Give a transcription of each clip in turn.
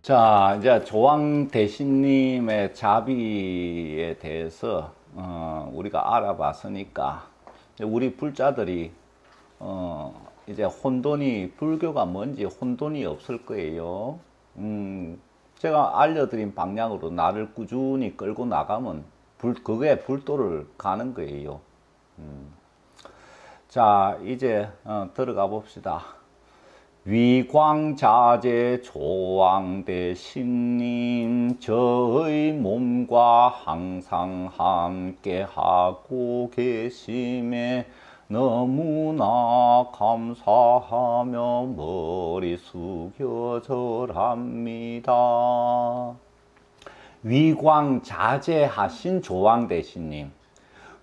자, 이제 조왕대신님의 자비에 대해서 우리가 알아봤으니까 우리 불자들이 이제 혼돈이 불교가 뭔지 혼돈이 없을 거예요. 제가 알려드린 방향으로 나를 꾸준히 끌고 나가면 그게 불도를 가는 거예요. 자, 이제 들어가 봅시다. 위광자재 조왕대신님, 저의 몸과 항상 함께하고 계심에 너무나 감사하며 머리 숙여 절합니다. 위광자재하신 조왕대신님,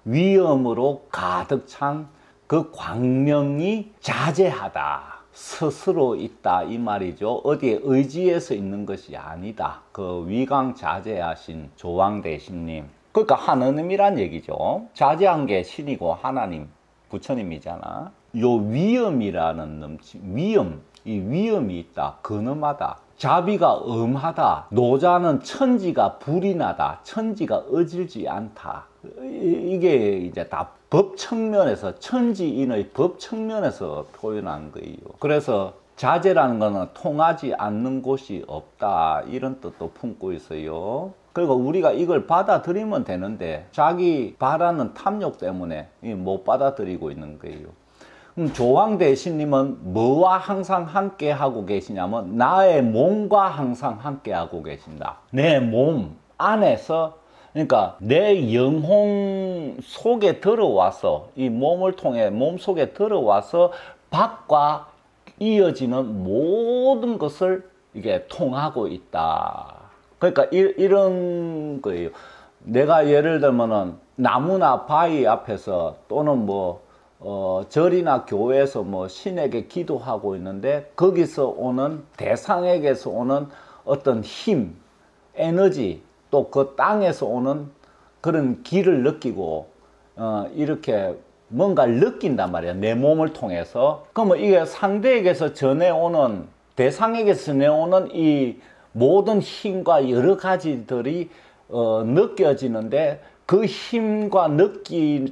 위엄으로 가득 찬 그 광명이 자재하다, 스스로 있다 이 말이죠. 어디에 의지해서 있는 것이 아니다. 그 위광자재하신 조왕대신님, 그러니까 하느님이란 얘기죠. 자재한 게 신이고 하나님, 부처님이잖아. 요 위엄이라는 넘침, 위엄, 이 위엄이 있다, 근엄하다, 자비가 엄하다, 노자는 천지가 불이 나다, 천지가 어질지 않다. 이게 이제 다 법 측면에서, 천지인의 법 측면에서 표현한 거예요. 그래서 자재라는 거는 통하지 않는 곳이 없다, 이런 뜻도 품고 있어요. 그리고 우리가 이걸 받아들이면 되는데 자기 바라는 탐욕 때문에 못 받아들이고 있는 거예요. 조왕대신님은 뭐와 항상 함께 하고 계시냐면 나의 몸과 항상 함께 하고 계신다. 내 몸 안에서, 그러니까 내 영혼 속에 들어와서, 이 몸을 통해 몸 속에 들어와서 밖과 이어지는 모든 것을 이게 통하고 있다. 그러니까 이런 거예요. 내가 예를 들면은 나무나 바위 앞에서 또는 절이나 교회에서 신에게 기도하고 있는데 거기서 오는, 대상에게서 오는 어떤 힘, 에너지, 또 그 땅에서 오는 그런 기를 느끼고 이렇게 뭔가를 느낀단 말이야, 내 몸을 통해서. 그러면 이게 상대에게서 전해오는, 대상에게서 전해오는 이 모든 힘과 여러 가지들이 느껴지는데 그 힘과 느낌,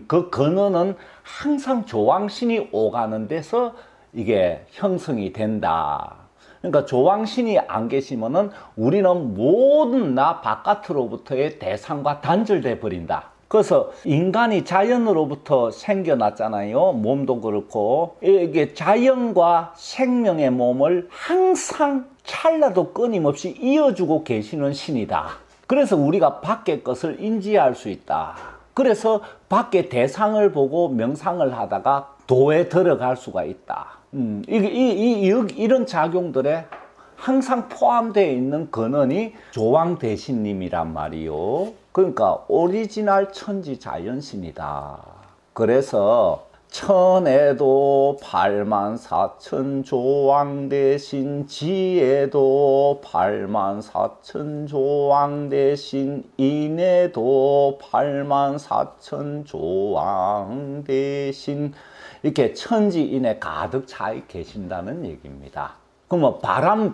그 근원은 항상 조왕신이 오가는 데서 이게 형성이 된다. 그러니까 조왕신이 안 계시면은 우리는 모든 나 바깥으로부터의 대상과 단절돼 버린다. 그래서 인간이 자연으로부터 생겨났잖아요. 몸도 그렇고. 이게 자연과 생명의 몸을 항상 찰나도 끊임없이 이어주고 계시는 신이다. 그래서 우리가 밖의 것을 인지할 수 있다. 그래서 밖의 대상을 보고 명상을 하다가 도에 들어갈 수가 있다. 이런 작용들에 항상 포함되어 있는 근원이 조왕대신님이란 말이요. 그러니까 오리지널 천지자연신이다. 그래서 천에도 84,000 조왕대신, 지에도 84,000 조왕대신, 인에도 84,000 조왕대신, 이렇게 천지인에 가득 차 계신다는 얘기입니다. 그러면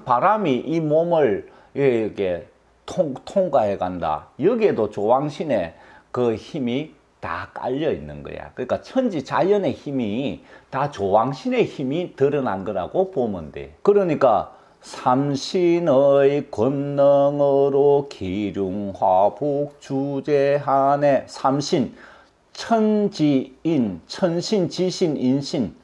바람이 이 몸을 이렇게 통과해 간다. 여기에도 조왕신의 그 힘이 다 깔려 있는 거야. 그러니까 천지 자연의 힘이 다 조왕신의 힘이 드러난 거라고 보면 돼. 그러니까 삼신의 권능으로 기륭화복 주제하네. 삼신, 천지인, 천신, 지신, 인신.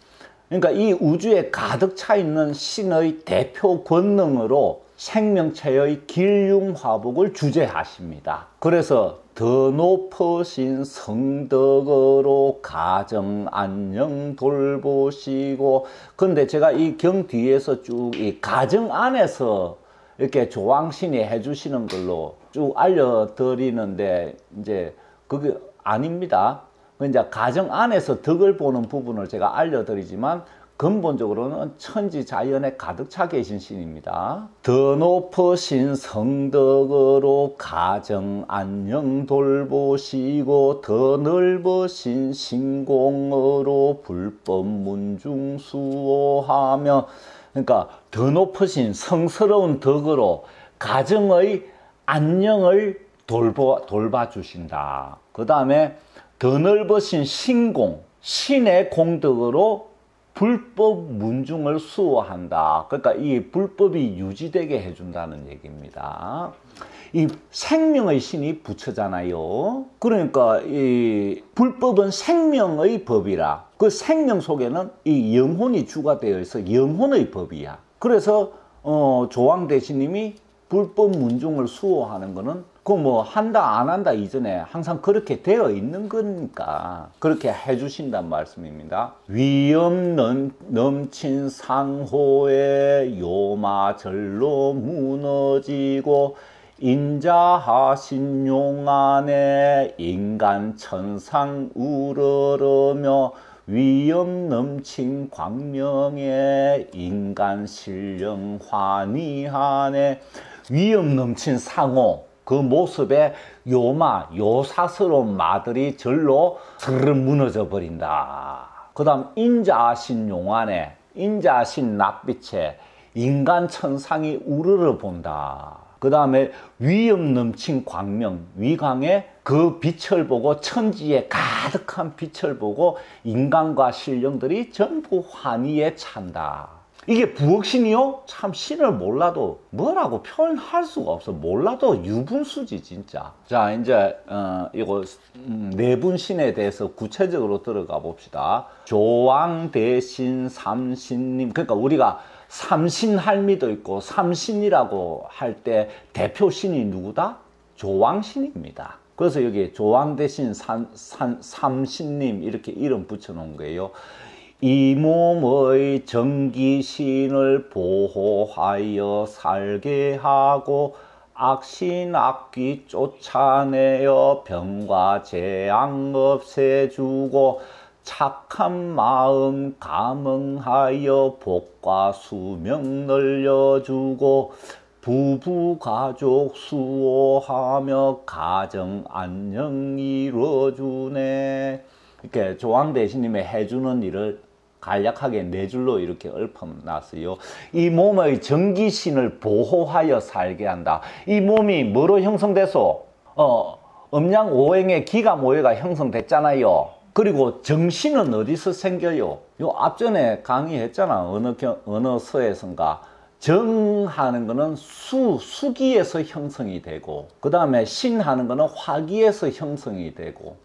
그러니까 이 우주에 가득 차 있는 신의 대표 권능으로 생명체의 길융화복을 주재하십니다. 그래서 더 높으신 성덕으로 가정 안녕 돌보시고, 근데 제가 이 경 뒤에서 쭉 이 가정 안에서 이렇게 조왕신이 해주시는 걸로 쭉 알려드리는데 이제 그게 아닙니다. 이제 가정 안에서 덕을 보는 부분을 제가 알려드리지만 근본적으로는 천지 자연에 가득 차 계신 신입니다. 더 높으신 성덕으로 가정 안녕 돌보시고 더 넓으신 신공으로 불법 문중 수호하며, 그러니까 더 높으신 성스러운 덕으로 가정의 안녕을 돌봐주신다. 그 다음에 더 넓으신 신공, 신의 공덕으로 불법 문중을 수호한다. 그러니까 이 불법이 유지되게 해준다는 얘기입니다. 이 생명의 신이 부처잖아요. 그러니까 이 불법은 생명의 법이라. 그 생명 속에는 이 영혼이 주가 되어 있어 영혼의 법이야. 그래서 조왕대신님이 불법 문중을 수호하는 거는 그 뭐 한다 안 한다 이전에 항상 그렇게 되어 있는 거니까 그렇게 해주신단 말씀입니다. 위엄 넘친 상호에 요마절로 무너지고 인자하신 용안에 인간 천상 우러러며 위엄 넘친 광명에 인간 신령 환희하네. 위엄 넘친 상호, 그 모습에 요사스러운 마들이 절로 스르르 무너져 버린다. 그 다음 인자하신 용안에, 인자하신 낯빛에 인간 천상이 우러러 본다. 그 다음에 위엄 넘친 광명, 위광에 그 빛을 보고 천지에 가득한 빛을 보고 인간과 신령들이 전부 환희에 찬다. 이게 부엌신이요? 참 신을 몰라도 뭐라고 표현할 수가 없어. 몰라도 유분수지 진짜. 자 이제 이거 네분 신에 대해서 구체적으로 들어가 봅시다. 조왕대신 삼신님, 그러니까 우리가 삼신할미도 있고 삼신이라고 할 때 대표 신이 누구다? 조왕신입니다. 그래서 여기 조왕대신 삼신님 이렇게 이름 붙여놓은 거예요. 이 몸의 정기신을 보호하여 살게 하고 악신 악귀 쫓아내어 병과 재앙 없애주고 착한 마음 감응하여 복과 수명 늘려주고 부부 가족 수호하며 가정 안녕 이루어주네. 이렇게 조왕대신님의 해주는 일을 간략하게 네 줄로 이렇게 읊어놨어요. 이 몸의 정기신을 보호하여 살게 한다. 이 몸이 뭐로 형성돼서 음양 오행의 기가 모여가 형성됐잖아요. 그리고 정신은 어디서 생겨요? 요 앞전에 강의했잖아. 어느 서에선가. 정하는 거는 수기에서 형성이 되고, 그 다음에 신하는 거는 화기에서 형성이 되고,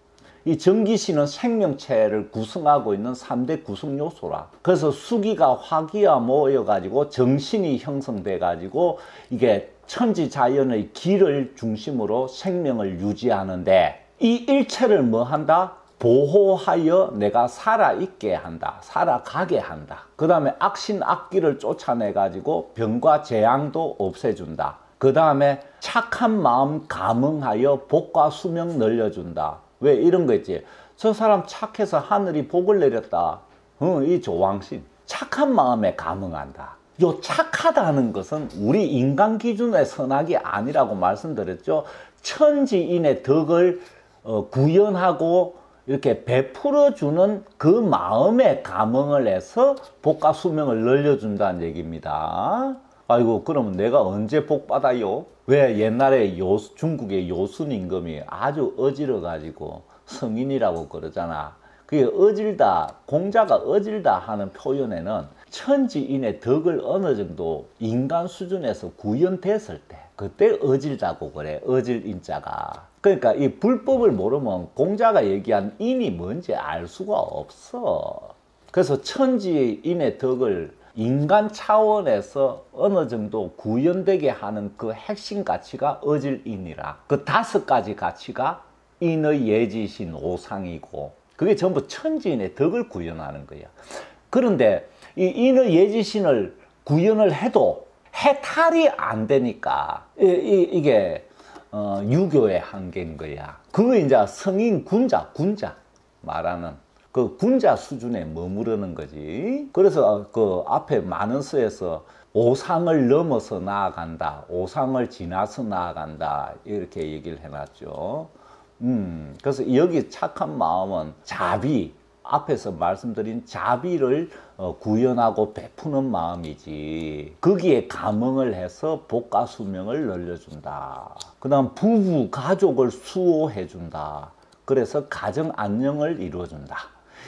이 정기신은 생명체를 구성하고 있는 3대 구성 요소라. 그래서 수기가 화기와 모여가지고 정신이 형성돼가지고 이게 천지자연의 기를 중심으로 생명을 유지하는데, 이 일체를 뭐 한다? 보호하여 내가 살아있게 한다. 살아가게 한다. 그 다음에 악신 악기를 쫓아내가지고 병과 재앙도 없애준다. 그 다음에 착한 마음 감응하여 복과 수명 늘려준다. 왜 이런 거 있지? 저 사람 착해서 하늘이 복을 내렸다. 이 조왕신. 착한 마음에 감응한다. 요 착하다는 것은 우리 인간 기준의 선악이 아니라고 말씀드렸죠. 천지인의 덕을 구현하고 이렇게 베풀어주는 그 마음에 감응을 해서 복과 수명을 늘려준다는 얘기입니다. 아이고 그러면 내가 언제 복 받아요? 왜 옛날에 중국의 요순 임금이 아주 어지러 가지고 성인이라고 그러잖아. 그게 어질다, 공자가 어질다 하는 표현에는 천지인의 덕을 어느 정도 인간 수준에서 구현됐을 때 그때 어질다고 그래. 어질인자가. 그러니까 이 불법을 모르면 공자가 얘기한 인이 뭔지 알 수가 없어. 그래서 천지인의 덕을 인간 차원에서 어느 정도 구현되게 하는 그 핵심 가치가 어질인이라. 그 5가지 가치가 인의 예지신 오상이고 그게 전부 천지인의 덕을 구현하는 거야. 그런데 이 인의 예지신을 구현을 해도 해탈이 안 되니까 이게 유교의 한계인 거야. 그거 이제 성인 군자 말하는 그 군자 수준에 머무르는 거지. 그래서 그 앞에 많은 서에서 오상을 넘어서 나아간다, 오상을 지나서 나아간다, 이렇게 얘기를 해놨죠. 그래서 여기 착한 마음은 자비, 앞에서 말씀드린 자비를 구현하고 베푸는 마음이지. 거기에 감흥을 해서 복과 수명을 늘려준다. 그 다음 부부, 가족을 수호해준다. 그래서 가정 안녕을 이루어준다.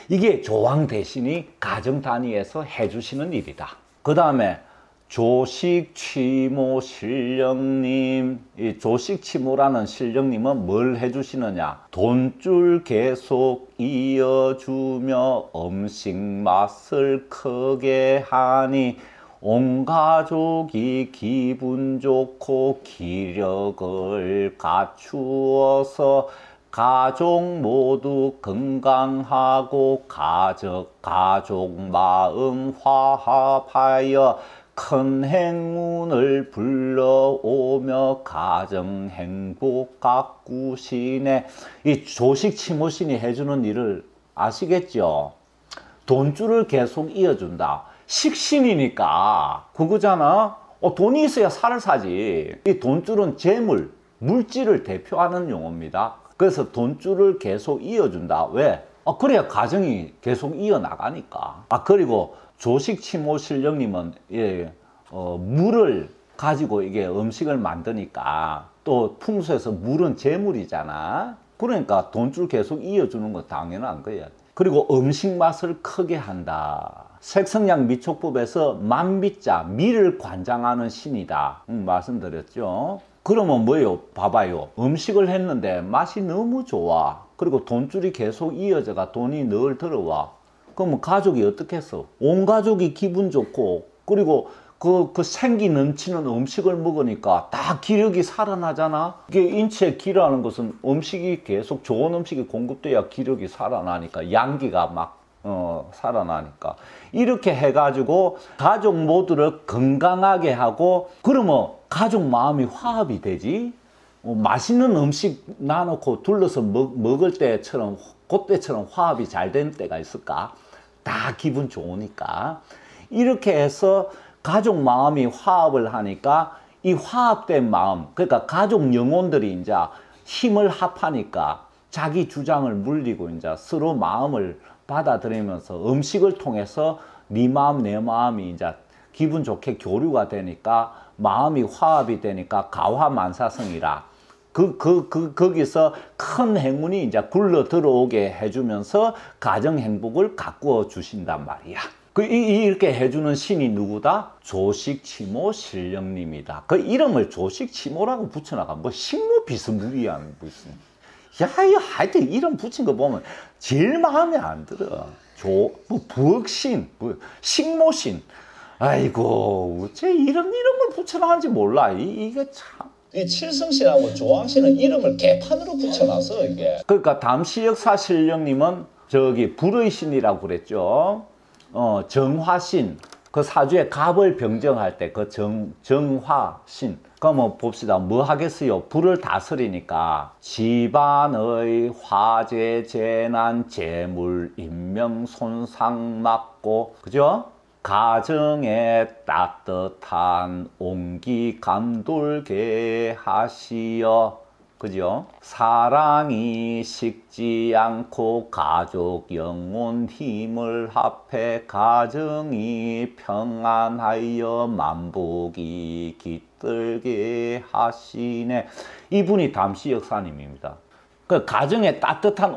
이게 조왕 대신이 가정 단위에서 해주시는 일이다. 그 다음에 조식취모 신령님, 이 조식취모라는 신령님은 뭘 해주시느냐? 돈줄 계속 이어주며 음식 맛을 크게 하니 온 가족이 기분 좋고 기력을 갖추어서 가족 모두 건강하고 가족 마음 화합하여 큰 행운을 불러오며 가정 행복 가꾸시네. 이 조식치모신이 해주는 일을 아시겠죠? 돈줄을 계속 이어준다. 식신이니까 그거잖아. 돈이 있어야 살을 사지. 이 돈줄은 재물, 물질을 대표하는 용어입니다. 그래서 돈줄을 계속 이어준다. 왜? 그래야 가정이 계속 이어나가니까. 그리고 조식치모 신령님은 물을 가지고 이게 음식을 만드니까 또 풍수에서 물은 재물이잖아. 그러니까 돈줄 계속 이어주는 건 당연한 거야. 그리고 음식 맛을 크게 한다. 색성량 미촉법에서 만비자, 미를 관장하는 신이다. 말씀드렸죠. 그러면 뭐예요? 봐봐요. 음식을 했는데 맛이 너무 좋아. 그리고 돈줄이 계속 이어져가 돈이 늘 들어와. 그러면 가족이 어떻게 했어? 온 가족이 기분 좋고, 그리고 그 생기 넘치는 음식을 먹으니까 다 기력이 살아나잖아. 이게 인체에 기라는 것은 음식이 계속 좋은 음식이 공급돼야 기력이 살아나니까, 양기가 막 살아나니까. 이렇게 해가지고 가족 모두를 건강하게 하고, 그러면 가족 마음이 화합이 되지. 맛있는 음식 나놓고 둘러서 먹을 때처럼, 그때처럼 화합이 잘 되는 때가 있을까? 다 기분 좋으니까. 이렇게 해서 가족 마음이 화합을 하니까 이 화합된 마음, 그러니까 가족 영혼들이 이제 힘을 합하니까 자기 주장을 물리고 이제 서로 마음을 받아들이면서 음식을 통해서 네 마음 내 마음이 이제 기분 좋게 교류가 되니까 마음이 화합이 되니까 가화만사성이라. 거기서 큰 행운이 이제 굴러 들어오게 해주면서 가정 행복을 가꾸어 주신단 말이야. 이렇게 해주는 신이 누구다? 조식치모 신령님이다. 그 이름을 조식치모라고 붙여나가. 뭐 식모 비스무리한 무슨. 야, 하여튼 이름 붙인 거 보면 제일 마음에 안 들어. 부엌신, 식모신. 아이고, 어째 이름을 붙여나간지 몰라. 이게 참. 이 칠성신하고 조왕신은 이름을 개판으로 붙여놨어, 이게. 그러니까 담시역사 신령님은 저기 불의 신이라고 그랬죠. 정화신. 그 사주에 갑을 병정할 때 그 정화신. 그러면 봅시다. 뭐 하겠어요? 불을 다스리니까 집안의 화재, 재난, 재물, 인명 손상 막고, 그죠? 가정에 따뜻한 온기 감돌게 하시어, 그죠? 사랑이 식지 않고 가족 영혼 힘을 합해 가정이 평안하여 만복이 깃들게 하시네. 이분이 담시 역사님입니다. 그 가정에 따뜻한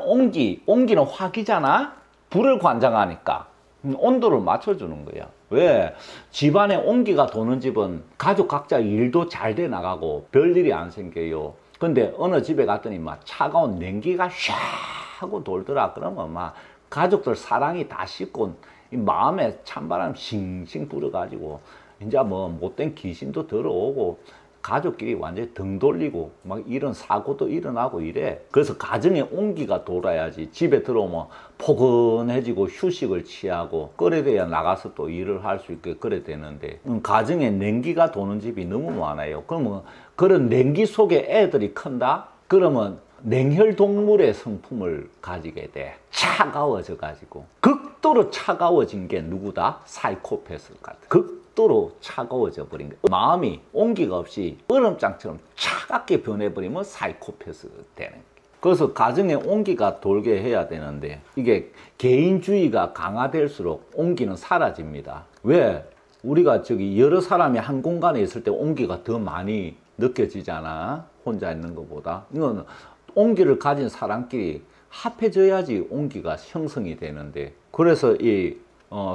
온기는 화기잖아. 불을 관장하니까 온도를 맞춰주는 거야. 왜? 집안에 온기가 도는 집은 가족 각자 일도 잘 돼 나가고 별일이 안 생겨요. 근데 어느 집에 갔더니 막 차가운 냉기가 샤 하고 돌더라. 그러면 막 가족들 사랑이 다 식고 마음에 찬바람 싱싱 불어가지고 이제 뭐 못된 귀신도 들어오고 가족끼리 완전히 등 돌리고 막 이런 사고도 일어나고 이래. 그래서 가정에 온기가 돌아야지. 집에 들어오면 포근해지고 휴식을 취하고 그래 돼야 나가서 또 일을 할 수 있게 그래 되는데, 가정에 냉기가 도는 집이 너무 많아요. 그러면 그런 냉기 속에 애들이 큰다? 그러면 냉혈 동물의 성품을 가지게 돼. 차가워져 가지고. 극도로 차가워진 게 누구다? 사이코패스 같아. 극도로 차가워져 버린 게. 마음이 온기가 없이 얼음장처럼 차갑게 변해버리면 사이코패스 되는 거야. 그래서 가정에 온기가 돌게 해야 되는데 이게 개인주의가 강화될수록 온기는 사라집니다. 왜? 우리가 여러 사람이 한 공간에 있을 때 온기가 더 많이 느껴지잖아. 혼자 있는 것보다. 이건 온기를 가진 사람끼리 합해져야지 온기가 형성이 되는데, 그래서 이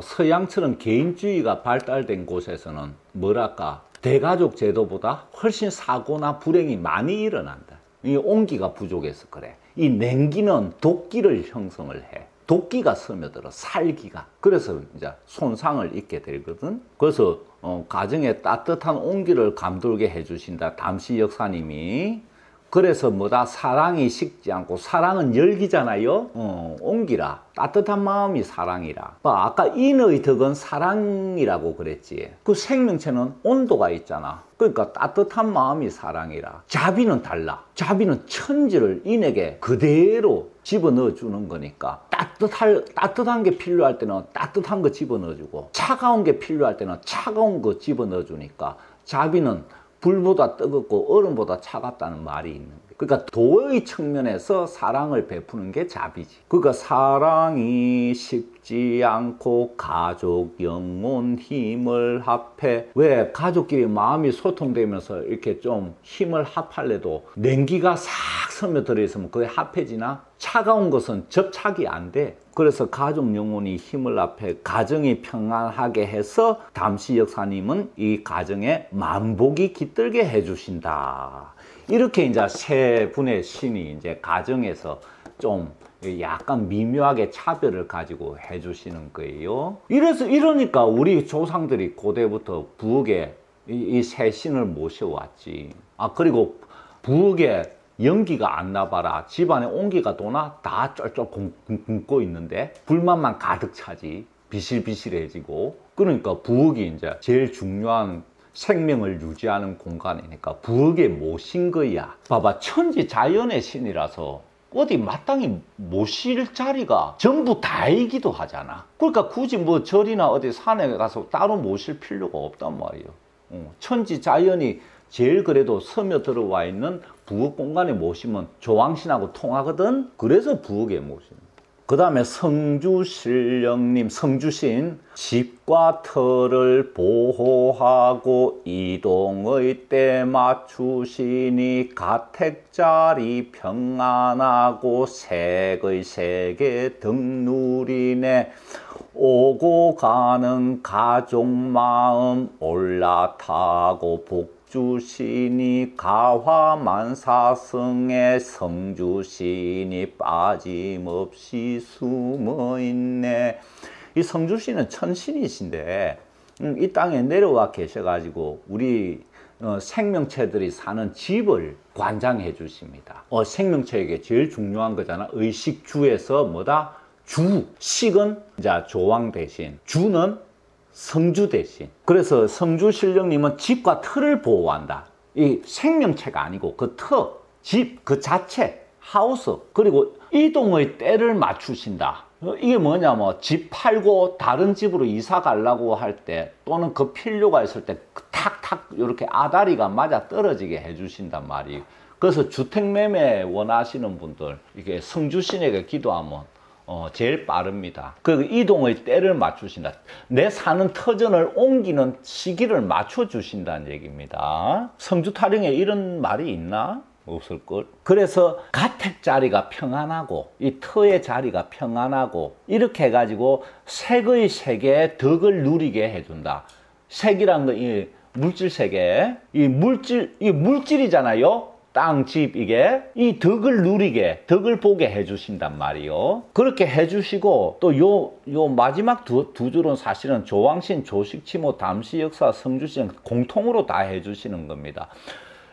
서양처럼 개인주의가 발달된 곳에서는 뭐랄까, 대가족 제도보다 훨씬 사고나 불행이 많이 일어난다. 이 온기가 부족해서 그래. 이 냉기는 도끼를 형성을 해. 도끼가 스며들어, 살기가. 그래서 이제 손상을 입게 되거든. 그래서 가정에 따뜻한 온기를 감돌게 해주신다, 담시 역사님이. 그래서 뭐다? 사랑이 식지 않고, 사랑은 열기잖아요. 온기라. 따뜻한 마음이 사랑이라. 아까 인의 덕은 사랑이라고 그랬지. 그 생명체는 온도가 있잖아. 그러니까 따뜻한 마음이 사랑이라. 자비는 달라. 자비는 천지를 인에게 그대로 집어넣어 주는 거니까, 따뜻한 게 필요할 때는 따뜻한 거 집어넣어주고, 차가운 게 필요할 때는 차가운 거 집어넣어 주니까, 자비는 불보다 뜨겁고 얼음보다 차갑다는 말이 있는 거예요. 그러니까 도의 측면에서 사랑을 베푸는 게 자비지. 그러니까 사랑이 식지 않고 가족 영혼 힘을 합해. 왜? 가족끼리 마음이 소통되면서 이렇게 좀 힘을 합할래도 냉기가 싹 스며들어 있으면 그게 합해지나? 차가운 것은 접착이 안 돼. 그래서 가족 영혼이 힘을 합해 가정이 평안하게 해서 담시 역사님은 이 가정에 만복이 깃들게 해주신다. 이렇게 이제 세 분의 신이 이제 가정에서 좀 약간 미묘하게 차별을 가지고 해주시는 거예요. 이러니까 우리 조상들이 고대부터 부엌에 이 세 신을 모셔왔지. 그리고 부엌에 연기가 안 나봐라. 집안에 온기가 도나? 다 쩔쩔 굶고 있는데 불만만 가득 차지. 비실비실해지고. 그러니까 부엌이 이제 제일 중요한 생명을 유지하는 공간이니까 부엌에 모신 거야. 봐봐, 천지 자연의 신이라서 어디 마땅히 모실 자리가 전부 다이기도 하잖아. 그러니까 굳이 뭐 절이나 어디 산에 가서 따로 모실 필요가 없단 말이에요. 천지 자연이 제일 그래도 스며들어 와 있는 부엌 공간에 모시면 조왕신하고 통하거든. 그래서 부엌에 모시는. 그 다음에 성주신령님, 성주신. 집과 터를 보호하고 이동의 때 맞추시니 가택자리 평안하고 색의 세계 등누리네. 오고 가는 가족 마음 올라타고 복주시니 가화만사성의 성주신이 빠짐없이 숨어있네. 이 성주신은 천신이신데 이 땅에 내려와 계셔가지고 우리 생명체들이 사는 집을 관장해 주십니다. 생명체에게 제일 중요한 거잖아. 의식주에서 뭐다? 주. 식은 이제 조왕 대신, 주는 성주 대신. 그래서 성주신령님은 집과 터를 보호한다. 이 생명체가 아니고 그 터, 집 그 자체, 하우스. 그리고 이동의 때를 맞추신다. 이게 뭐냐면 집 팔고 다른 집으로 이사 가려고 할 때, 또는 그 필요가 있을 때 탁탁 이렇게 아다리가 맞아 떨어지게 해주신단 말이에요. 그래서 주택매매 원하시는 분들 이게 성주신에게 기도하면 제일 빠릅니다. 그 이동의 때를 맞추신다. 내 사는 터전을 옮기는 시기를 맞춰주신다는 얘기입니다. 성주타령에 이런 말이 있나? 없을걸. 그래서 가택 자리가 평안하고 이 터의 자리가 평안하고 이렇게 해가지고 색의 세계의 덕을 누리게 해준다. 색이란 건 이 물질 세계, 이 물질이잖아요. 땅, 집, 이게 이 덕을 누리게, 덕을 보게 해주신단 말이요. 그렇게 해주시고 또 요 마지막 두 줄은 사실은 조왕신, 조식치모, 담시역사, 성주신 공통으로 다 해주시는 겁니다.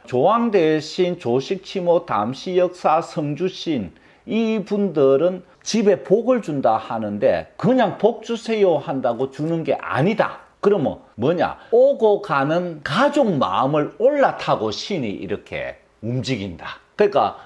조왕 대신, 조식치모, 담시역사, 성주신 이분들은 집에 복을 준다 하는데 그냥 복 주세요 한다고 주는 게 아니다. 그러면 뭐냐? 오고 가는 가족 마음을 올라타고 신이 이렇게 움직인다. 그러니까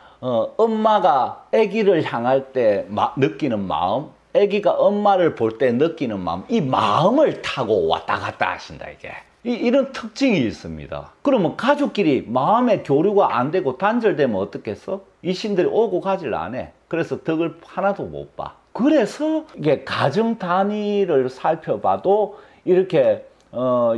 엄마가 아기를 향할 때 느끼는 마음, 아기가 엄마를 볼 때 느끼는 마음, 이 마음을 타고 왔다 갔다 하신다, 이게. 이런 특징이 있습니다. 그러면 가족끼리 마음의 교류가 안 되고 단절되면 어떻겠어? 이 신들이 오고 가지를 안 해. 그래서 덕을 하나도 못 봐. 그래서 이게 가정 단위를 살펴봐도 이렇게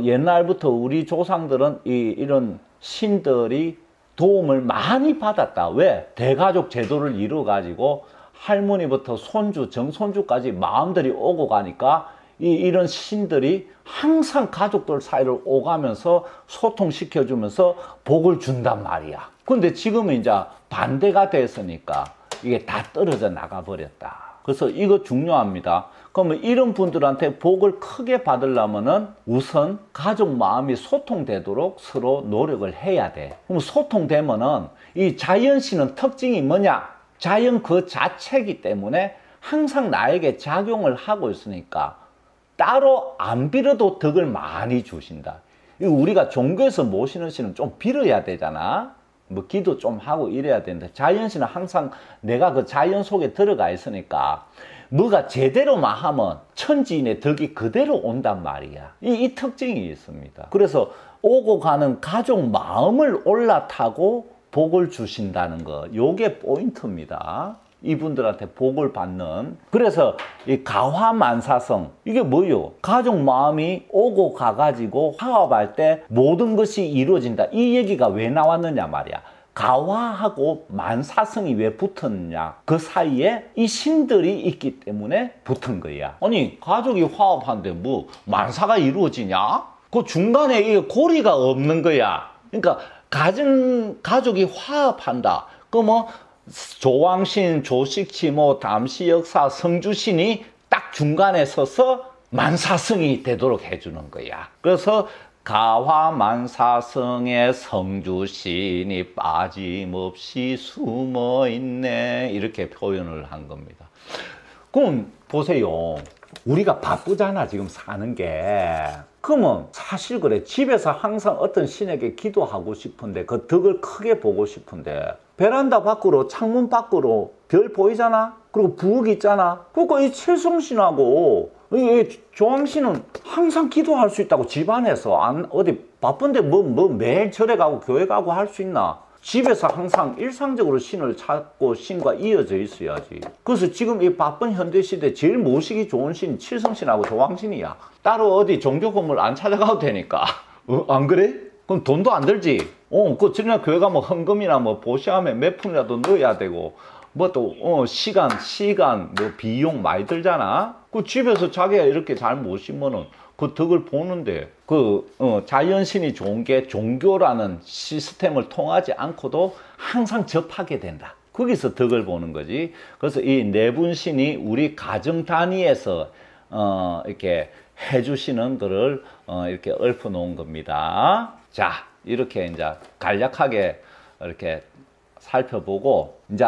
옛날부터 우리 조상들은 이런 신들이 도움을 많이 받았다. 왜? 대가족 제도를 이루어 가지고 할머니부터 손주, 정손주까지 마음들이 오고 가니까 이런 신들이 항상 가족들 사이를 오가면서 소통시켜주면서 복을 준단 말이야. 근데 지금은 이제 반대가 됐으니까 이게 다 떨어져 나가버렸다. 그래서 이거 중요합니다. 그러면 이런 분들한테 복을 크게 받으려면은 우선 가족 마음이 소통되도록 서로 노력을 해야 돼. 그럼 소통되면은 이 자연신은 특징이 뭐냐? 자연 그 자체이기 때문에 항상 나에게 작용을 하고 있으니까 따로 안 빌어도 덕을 많이 주신다. 우리가 종교에서 모시는 신은 좀 빌어야 되잖아. 뭐 기도 좀 하고 이래야 되는데 자연신은 항상 내가 그 자연 속에 들어가 있으니까 뭐가 제대로만 하면 천지인의 덕이 그대로 온단 말이야. 이 특징이 있습니다. 그래서 오고 가는 가족 마음을 올라타고 복을 주신다는 거, 요게 포인트입니다. 이분들한테 복을 받는. 그래서 이 가화만사성, 이게 뭐요? 가족 마음이 오고 가가지고 화합할 때 모든 것이 이루어진다. 이 얘기가 왜 나왔느냐 말이야. 가화하고 만사성이 왜 붙었냐? 그 사이에 이 신들이 있기 때문에 붙은 거야. 아니, 가족이 화합하는데 뭐 만사가 이루어지냐? 그 중간에 이 고리가 없는 거야. 그러니까 가족이 화합한다. 그러면 조왕신, 조식치, 담시역사, 성주신이 딱 중간에 서서 만사성이 되도록 해주는 거야. 그래서 가화만사성의 성주신이 빠짐없이 숨어있네, 이렇게 표현을 한 겁니다. 그럼 보세요. 우리가 바쁘잖아, 지금 사는 게. 그러면 사실 그래, 집에서 항상 어떤 신에게 기도하고 싶은데, 그 덕을 크게 보고 싶은데, 베란다 밖으로, 창문 밖으로 별 보이잖아? 그리고 부엌 있잖아? 그러니까 이 칠성신하고 이 조왕신은 항상 기도할 수 있다고. 집안에서 어디 바쁜데 뭐 매일 절에 가고 교회 가고 할 수 있나? 집에서 항상 일상적으로 신을 찾고 신과 이어져 있어야지. 그래서 지금 이 바쁜 현대시대 제일 모시기 좋은 신 칠성신하고 조왕신이야. 따로 어디 종교 건물 안 찾아가도 되니까. 안 그래? 그럼 돈도 안 들지. 그 전에 교회 가면 헌금이나 뭐 보시하면 몇 푼이라도 넣어야 되고, 뭐 또 시간 뭐 비용 많이 들잖아. 그 집에서 자기가 이렇게 잘 모시면은 그 덕을 보는데, 자연신이 좋은 게 종교라는 시스템을 통하지 않고도 항상 접하게 된다. 거기서 덕을 보는 거지. 그래서 이 내분신이 우리 가정 단위에서 이렇게 해주시는 거를 이렇게 읊어 놓은 겁니다. 자, 이렇게 이제 간략하게 이렇게 살펴보고 이제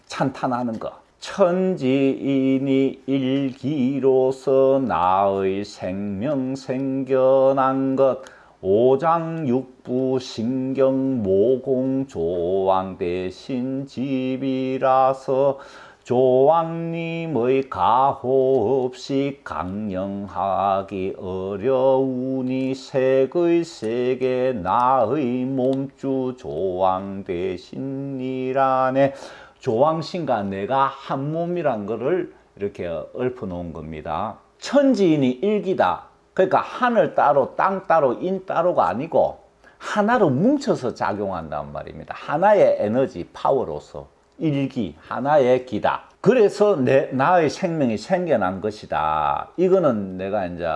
찬탄하는 거. 천지인이 일기로서 나의 생명 생겨난 것, 오장육부 신경 모공 조왕 대신 집이라서 조왕님의 가호 없이 강령하기 어려우니 색의 세계 나의 몸주 조왕 대신이라네. 조왕신과 내가 한 몸이란 거를 이렇게 읊어 놓은 겁니다. 천지인이 일기다. 그러니까 하늘 따로 땅 따로 인 따로가 아니고 하나로 뭉쳐서 작용한단 말입니다. 하나의 에너지 파워로서 일기, 하나의 기다. 그래서 나의 생명이 생겨난 것이다. 이거는 내가 이제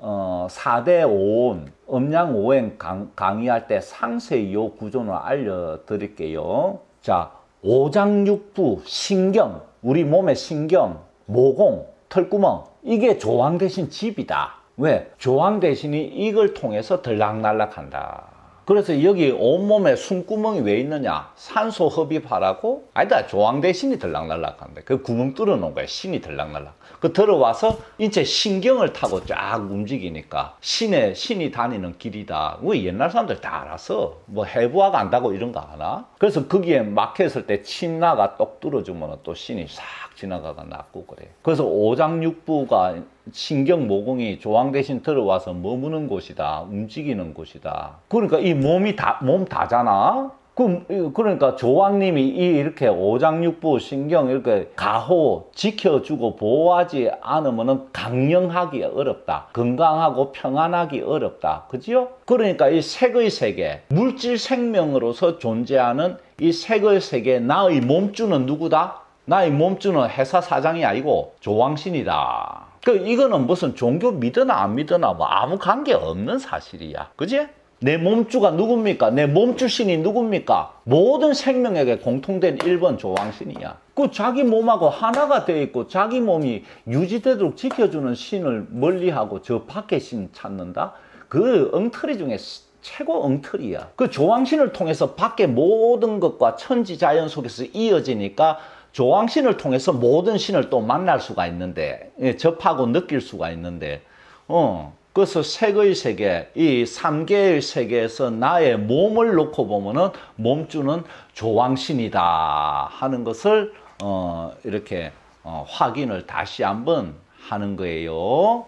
4대 5온, 음양오행 강의할 때 상세히 요 구조는 알려드릴게요. 자, 오장육부, 신경, 우리 몸의 신경, 모공, 털구멍, 이게 조왕 대신 집이다. 왜? 조왕 대신이 이걸 통해서 들락날락한다. 그래서 여기 온몸에 숨구멍이 왜 있느냐? 산소 흡입하라고? 아니다. 조항대 신이 들락날락한데. 그 구멍 뚫어 놓은 거야. 신이 들락날락. 그 들어와서 인체 신경을 타고 쫙 움직이니까 신이 다니는 길이다. 왜 옛날 사람들 다 알았어. 뭐 해부학 안다고 이런 거 아나? 그래서 거기에 막혔을 때 침나가 똑 뚫어주면 또 신이 싹 지나가가 낫고 그래. 그래서 오장육부가 신경 모공이 조항 대신 들어와서 머무는 곳이다. 움직이는 곳이다. 그러니까 이 몸이 몸 다잖아. 그러니까 조왕님이 이렇게 오장육부 신경 이렇게 가호 지켜주고 보호하지 않으면 강령하기 어렵다. 건강하고 평안하기 어렵다. 그지요? 그러니까 이 색의 세계, 물질 생명으로서 존재하는 이 색의 세계, 나의 몸주는 누구다? 나의 몸주는 회사 사장이 아니고 조왕신이다. 이거는 무슨 종교 믿으나 안 믿으나 뭐 아무 관계 없는 사실이야. 그지? 내 몸주가 누굽니까? 내 몸주 신이 누굽니까? 모든 생명에게 공통된 1번 조왕신이야. 자기 몸하고 하나가 되어 있고 자기 몸이 유지되도록 지켜주는 신을 멀리하고 저 밖에 신 찾는다? 그 엉터리 중에 최고 엉터리야. 그 조왕신을 통해서 밖에 모든 것과 천지자연 속에서 이어지니까 조왕신을 통해서 모든 신을 또 만날 수가 있는데, 접하고 느낄 수가 있는데, 그래서 색의 세계, 이 3개의 세계에서 나의 몸을 놓고 보면은 몸주는 조왕신이다 하는 것을 이렇게 확인을 다시 한번 하는 거예요.